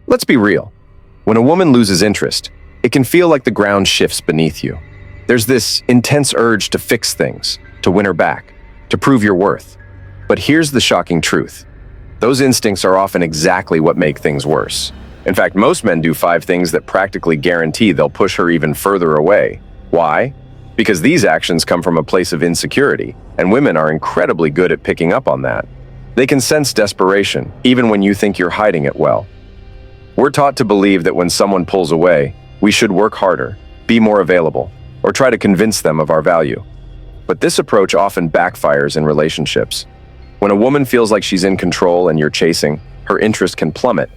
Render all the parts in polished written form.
Let's be real. When a woman loses interest, it can feel like the ground shifts beneath you. There's this intense urge to fix things, to win her back, to prove your worth. But here's the shocking truth. Those instincts are often exactly what make things worse. In fact, most men do 5 things that practically guarantee they'll push her even further away. Why? Because these actions come from a place of insecurity, and women are incredibly good at picking up on that. They can sense desperation, even when you think you're hiding it well. We're taught to believe that when someone pulls away, we should work harder, be more available, or try to convince them of our value. But this approach often backfires in relationships. When a woman feels like she's in control and you're chasing, her interest can plummet.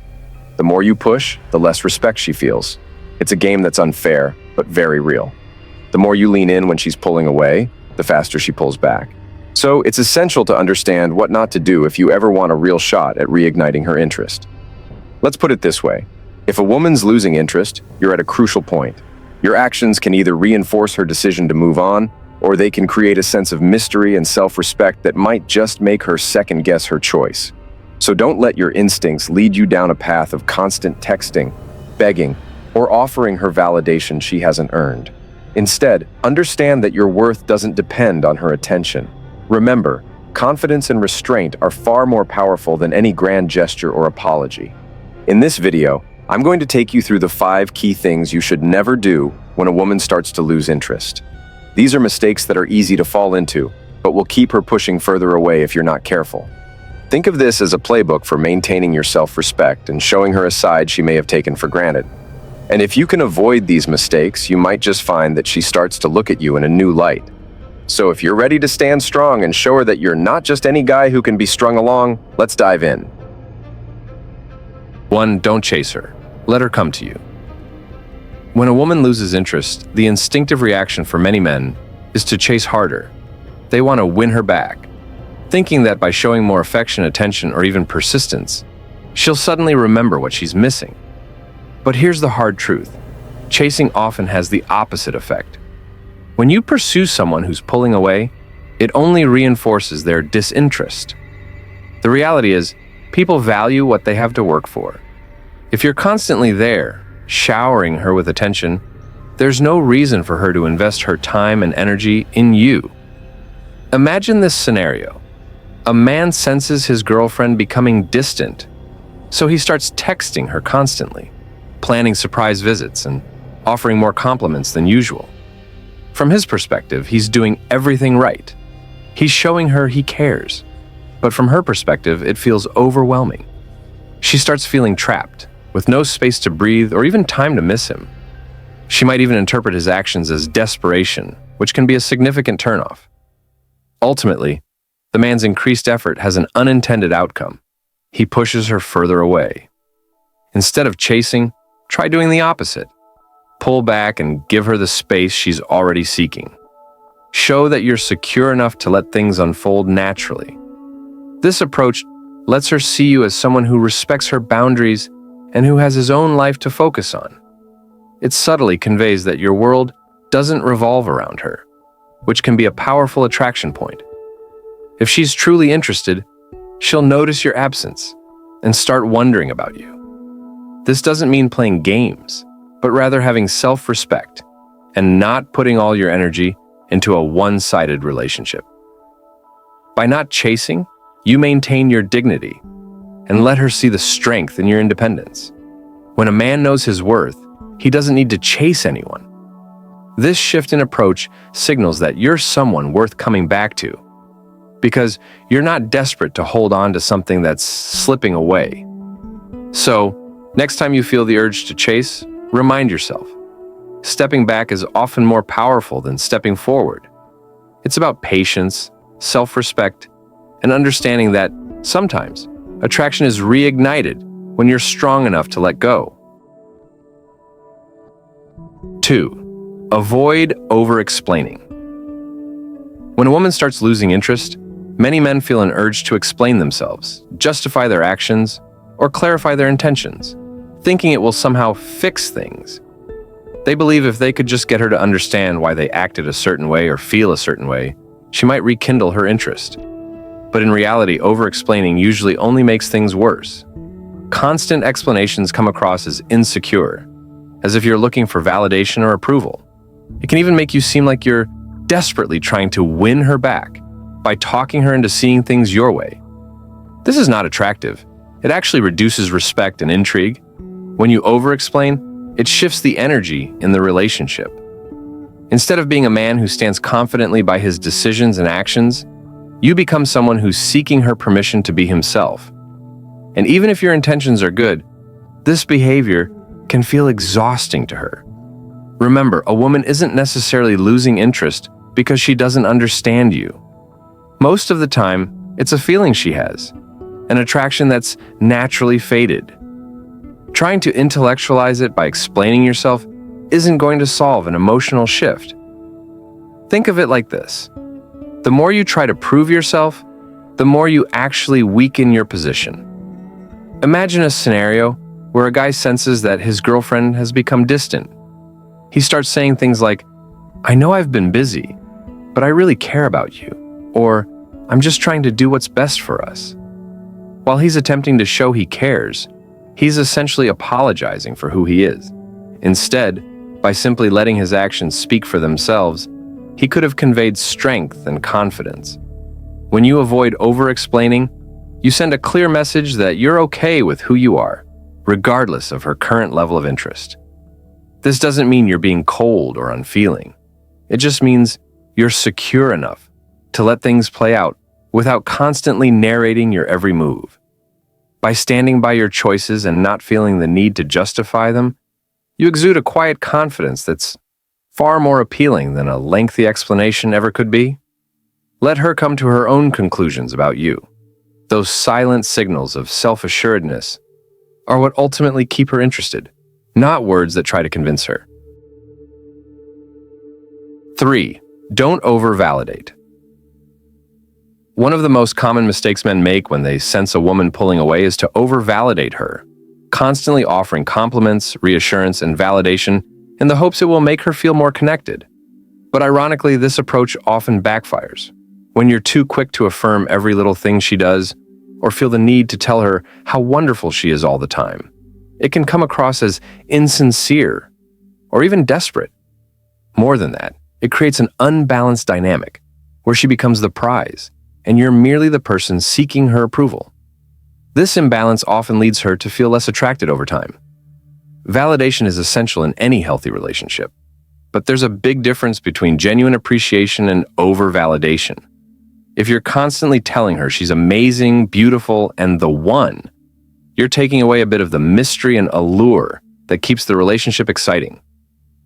The more you push, the less respect she feels. It's a game that's unfair, but very real. The more you lean in when she's pulling away, the faster she pulls back. So it's essential to understand what not to do if you ever want a real shot at reigniting her interest. Let's put it this way. If a woman's losing interest, you're at a crucial point. Your actions can either reinforce her decision to move on, or they can create a sense of mystery and self-respect that might just make her second-guess her choice. So don't let your instincts lead you down a path of constant texting, begging, or offering her validation she hasn't earned. Instead, understand that your worth doesn't depend on her attention. Remember, confidence and restraint are far more powerful than any grand gesture or apology. In this video, I'm going to take you through the 5 key things you should never do when a woman starts to lose interest. These are mistakes that are easy to fall into, but will keep her pushing further away if you're not careful. Think of this as a playbook for maintaining your self-respect and showing her a side she may have taken for granted. And if you can avoid these mistakes, you might just find that she starts to look at you in a new light. So if you're ready to stand strong and show her that you're not just any guy who can be strung along, let's dive in. 1. Don't chase her. Let her come to you. When a woman loses interest, the instinctive reaction for many men is to chase harder. They want to win her back, thinking that by showing more affection, attention, or even persistence, she'll suddenly remember what she's missing. But here's the hard truth. Chasing often has the opposite effect. When you pursue someone who's pulling away, it only reinforces their disinterest. The reality is, people value what they have to work for. If you're constantly there, showering her with attention, there's no reason for her to invest her time and energy in you. Imagine this scenario. A man senses his girlfriend becoming distant, so he starts texting her constantly, planning surprise visits and offering more compliments than usual. From his perspective, he's doing everything right. He's showing her he cares. But from her perspective, it feels overwhelming. She starts feeling trapped, with no space to breathe or even time to miss him. She might even interpret his actions as desperation, which can be a significant turnoff. Ultimately, the man's increased effort has an unintended outcome. He pushes her further away. Instead of chasing, try doing the opposite. Pull back and give her the space she's already seeking. Show that you're secure enough to let things unfold naturally. This approach lets her see you as someone who respects her boundaries and who has his own life to focus on. It subtly conveys that your world doesn't revolve around her, which can be a powerful attraction point. If she's truly interested, she'll notice your absence and start wondering about you. This doesn't mean playing games, but rather having self-respect and not putting all your energy into a one-sided relationship. By not chasing, you maintain your dignity and let her see the strength in your independence. When a man knows his worth, he doesn't need to chase anyone. This shift in approach signals that you're someone worth coming back to, because you're not desperate to hold on to something that's slipping away. So, next time you feel the urge to chase, remind yourself, stepping back is often more powerful than stepping forward. It's about patience, self-respect, and understanding that sometimes attraction is reignited when you're strong enough to let go. 2. Avoid over-explaining. When a woman starts losing interest, many men feel an urge to explain themselves, justify their actions, or clarify their intentions, thinking it will somehow fix things. They believe if they could just get her to understand why they acted a certain way or feel a certain way, she might rekindle her interest. But in reality, over-explaining usually only makes things worse. Constant explanations come across as insecure, as if you're looking for validation or approval. It can even make you seem like you're desperately trying to win her back by talking her into seeing things your way. This is not attractive. It actually reduces respect and intrigue. When you over-explain, it shifts the energy in the relationship. Instead of being a man who stands confidently by his decisions and actions, you become someone who's seeking her permission to be himself. And even if your intentions are good, this behavior can feel exhausting to her. Remember, a woman isn't necessarily losing interest because she doesn't understand you. Most of the time, it's a feeling she has, an attraction that's naturally faded. Trying to intellectualize it by explaining yourself isn't going to solve an emotional shift. Think of it like this. The more you try to prove yourself, the more you actually weaken your position. Imagine a scenario where a guy senses that his girlfriend has become distant. He starts saying things like, "I know I've been busy, but I really care about you," or "I'm just trying to do what's best for us." While he's attempting to show he cares, he's essentially apologizing for who he is. Instead, by simply letting his actions speak for themselves, he could have conveyed strength and confidence. When you avoid over-explaining, you send a clear message that you're okay with who you are, regardless of her current level of interest. This doesn't mean you're being cold or unfeeling. It just means you're secure enough to let things play out without constantly narrating your every move. By standing by your choices and not feeling the need to justify them, you exude a quiet confidence that's far more appealing than a lengthy explanation ever could be. Let her come to her own conclusions about you. Those silent signals of self-assuredness are what ultimately keep her interested, not words that try to convince her. 3. Don't over-validate. One of the most common mistakes men make when they sense a woman pulling away is to over-validate her, constantly offering compliments, reassurance, and validation in the hopes it will make her feel more connected. But ironically, this approach often backfires. When you're too quick to affirm every little thing she does, or feel the need to tell her how wonderful she is all the time, it can come across as insincere or even desperate. More than that, it creates an unbalanced dynamic where she becomes the prize, and you're merely the person seeking her approval. This imbalance often leads her to feel less attracted over time. Validation is essential in any healthy relationship, but there's a big difference between genuine appreciation and over-validation. If you're constantly telling her she's amazing, beautiful, and the one, you're taking away a bit of the mystery and allure that keeps the relationship exciting.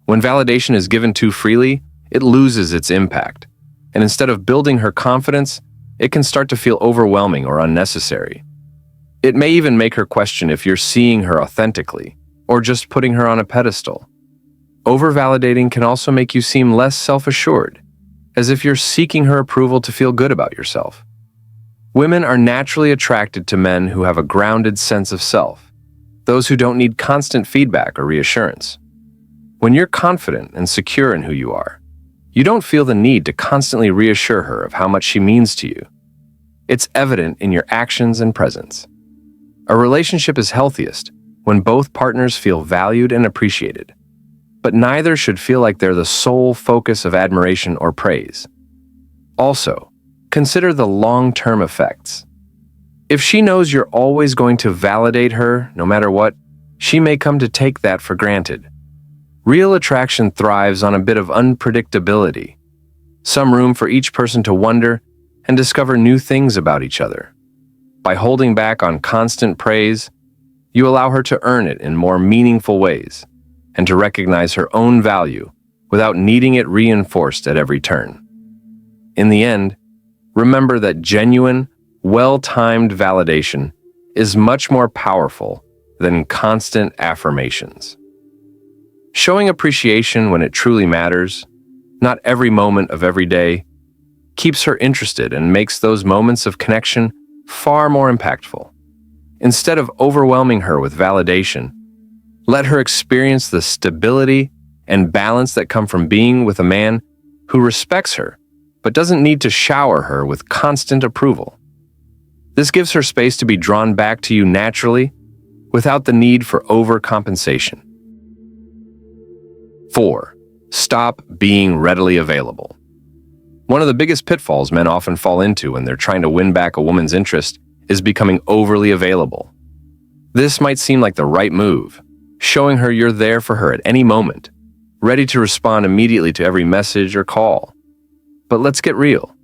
When validation is given too freely, it loses its impact, and instead of building her confidence, it can start to feel overwhelming or unnecessary. It may even make her question if you're seeing her authentically, or just putting her on a pedestal. Over-validating can also make you seem less self-assured, as if you're seeking her approval to feel good about yourself. Women are naturally attracted to men who have a grounded sense of self, those who don't need constant feedback or reassurance. When you're confident and secure in who you are, you don't feel the need to constantly reassure her of how much she means to you. It's evident in your actions and presence. A relationship is healthiest when both partners feel valued and appreciated, but neither should feel like they're the sole focus of admiration or praise. Also, consider the long-term effects. If she knows you're always going to validate her, no matter what, she may come to take that for granted. Real attraction thrives on a bit of unpredictability, some room for each person to wonder and discover new things about each other. By holding back on constant praise, you allow her to earn it in more meaningful ways and to recognize her own value without needing it reinforced at every turn. In the end, remember that genuine, well-timed validation is much more powerful than constant affirmations. Showing appreciation when it truly matters, not every moment of every day, keeps her interested and makes those moments of connection far more impactful. Instead of overwhelming her with validation, let her experience the stability and balance that come from being with a man who respects her but doesn't need to shower her with constant approval. This gives her space to be drawn back to you naturally without the need for overcompensation. 4. Stop being readily available. One of the biggest pitfalls men often fall into when they're trying to win back a woman's interest is becoming overly available. This might seem like the right move, showing her you're there for her at any moment, ready to respond immediately to every message or call. But let's get real.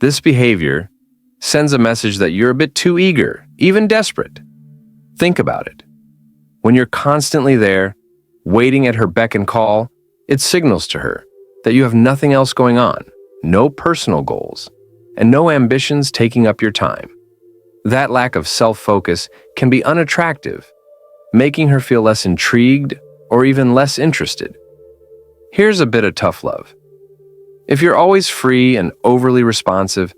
This behavior sends a message that you're a bit too eager, even desperate. Think about it. When you're constantly there, waiting at her beck and call, it signals to her that you have nothing else going on, no personal goals, and no ambitions taking up your time. That lack of self-focus can be unattractive, making her feel less intrigued or even less interested. Here's a bit of tough love. If you're always free and overly responsive,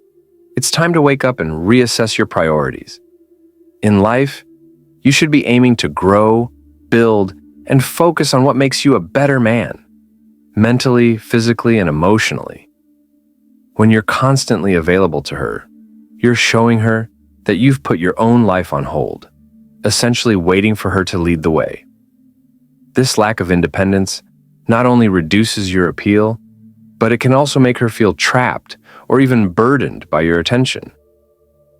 it's time to wake up and reassess your priorities. In life, you should be aiming to grow, build, and focus on what makes you a better man, mentally, physically, and emotionally. When you're constantly available to her, you're showing her that you've put your own life on hold, essentially waiting for her to lead the way. This lack of independence not only reduces your appeal, but it can also make her feel trapped or even burdened by your attention.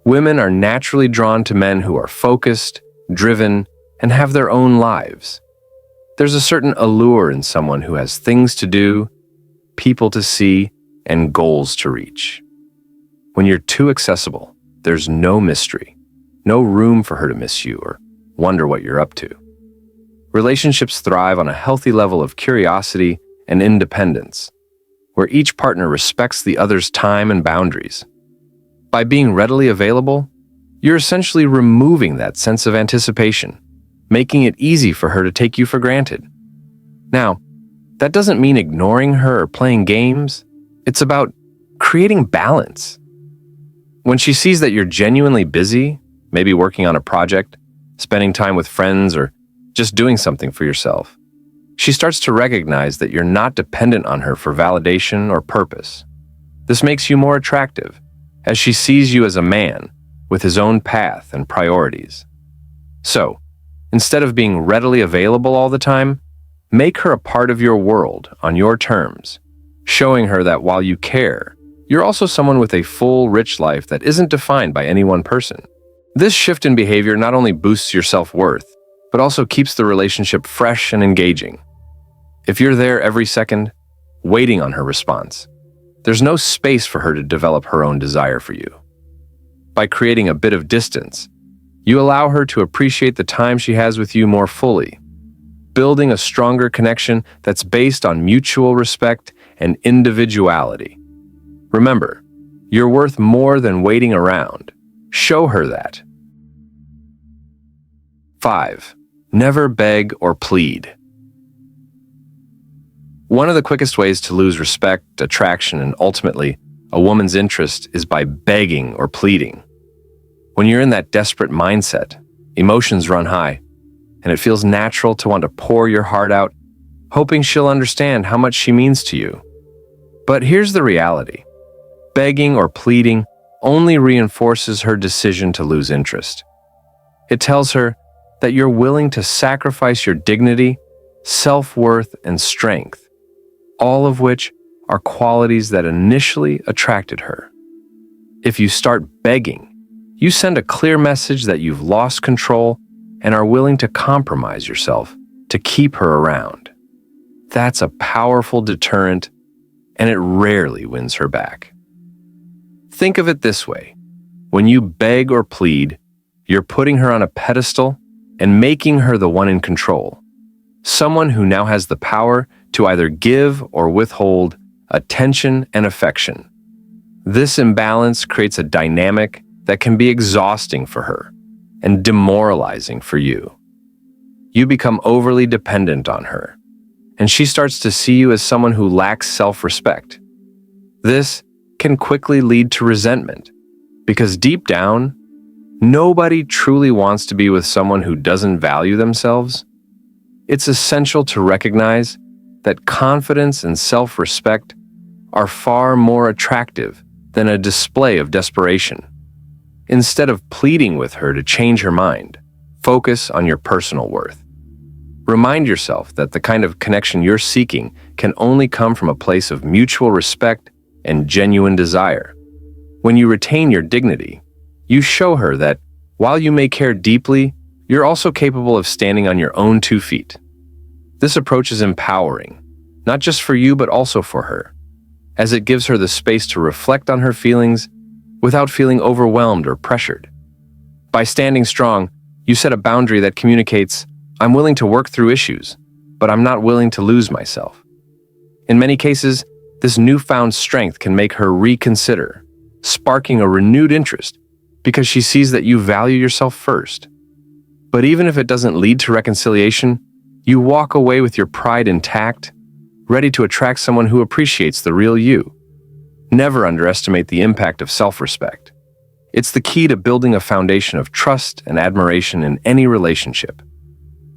Women are naturally drawn to men who are focused, driven, and have their own lives. There's a certain allure in someone who has things to do, people to see, and goals to reach. When you're too accessible, there's no mystery, no room for her to miss you or wonder what you're up to. Relationships thrive on a healthy level of curiosity and independence, where each partner respects the other's time and boundaries. By being readily available, you're essentially removing that sense of anticipation, making it easy for her to take you for granted. Now, that doesn't mean ignoring her or playing games. It's about creating balance. When she sees that you're genuinely busy, maybe working on a project, spending time with friends, or just doing something for yourself, she starts to recognize that you're not dependent on her for validation or purpose. This makes you more attractive, as she sees you as a man with his own path and priorities. So, instead of being readily available all the time, make her a part of your world on your terms, showing her that while you care, you're also someone with a full, rich life that isn't defined by any one person. This shift in behavior not only boosts your self-worth, but also keeps the relationship fresh and engaging. If you're there every second, waiting on her response, there's no space for her to develop her own desire for you. By creating a bit of distance, you allow her to appreciate the time she has with you more fully, building a stronger connection that's based on mutual respect and individuality. Remember, you're worth more than waiting around. Show her that. 5. Never beg or plead. One of the quickest ways to lose respect, attraction, and ultimately a woman's interest is by begging or pleading. When you're in that desperate mindset, emotions run high, and it feels natural to want to pour your heart out, hoping she'll understand how much she means to you. But here's the reality. Begging or pleading only reinforces her decision to lose interest. It tells her that you're willing to sacrifice your dignity, self-worth, and strength, all of which are qualities that initially attracted her. If you start begging, you send a clear message that you've lost control and are willing to compromise yourself to keep her around. That's a powerful deterrent, and it rarely wins her back. Think of it this way. When you beg or plead, you're putting her on a pedestal and making her the one in control, someone who now has the power to either give or withhold attention and affection. This imbalance creates a dynamic that can be exhausting for her and demoralizing for you. You become overly dependent on her, and she starts to see you as someone who lacks self-respect. This can quickly lead to resentment, because deep down, nobody truly wants to be with someone who doesn't value themselves. It's essential to recognize that confidence and self-respect are far more attractive than a display of desperation. Instead of pleading with her to change her mind, Focus on your personal worth. Remind yourself that the kind of connection you're seeking can only come from a place of mutual respect and genuine desire. When you retain your dignity, you show her that while you may care deeply, you're also capable of standing on your own 2 feet. This approach is empowering, not just for you but also for her, as it gives her the space to reflect on her feelings without feeling overwhelmed or pressured. By standing strong, you set a boundary that communicates, "I'm willing to work through issues, but I'm not willing to lose myself." In many cases, this newfound strength can make her reconsider, sparking a renewed interest because she sees that you value yourself first. But even if it doesn't lead to reconciliation, you walk away with your pride intact, ready to attract someone who appreciates the real you. Never underestimate the impact of self-respect. It's the key to building a foundation of trust and admiration in any relationship.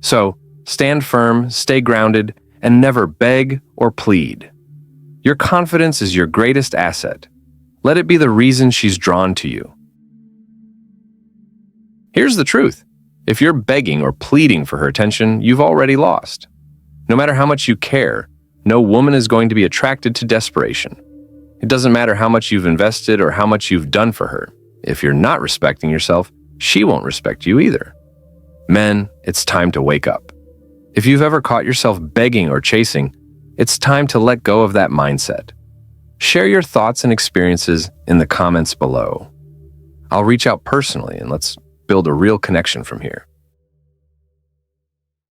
So, stand firm, stay grounded, and never beg or plead. Your confidence is your greatest asset. Let it be the reason she's drawn to you. Here's the truth. If you're begging or pleading for her attention, you've already lost. No matter how much you care, no woman is going to be attracted to desperation. It doesn't matter how much you've invested or how much you've done for her. If you're not respecting yourself, she won't respect you either. Men, it's time to wake up. If you've ever caught yourself begging or chasing, it's time to let go of that mindset. Share your thoughts and experiences in the comments below. I'll reach out personally and let's build a real connection from here.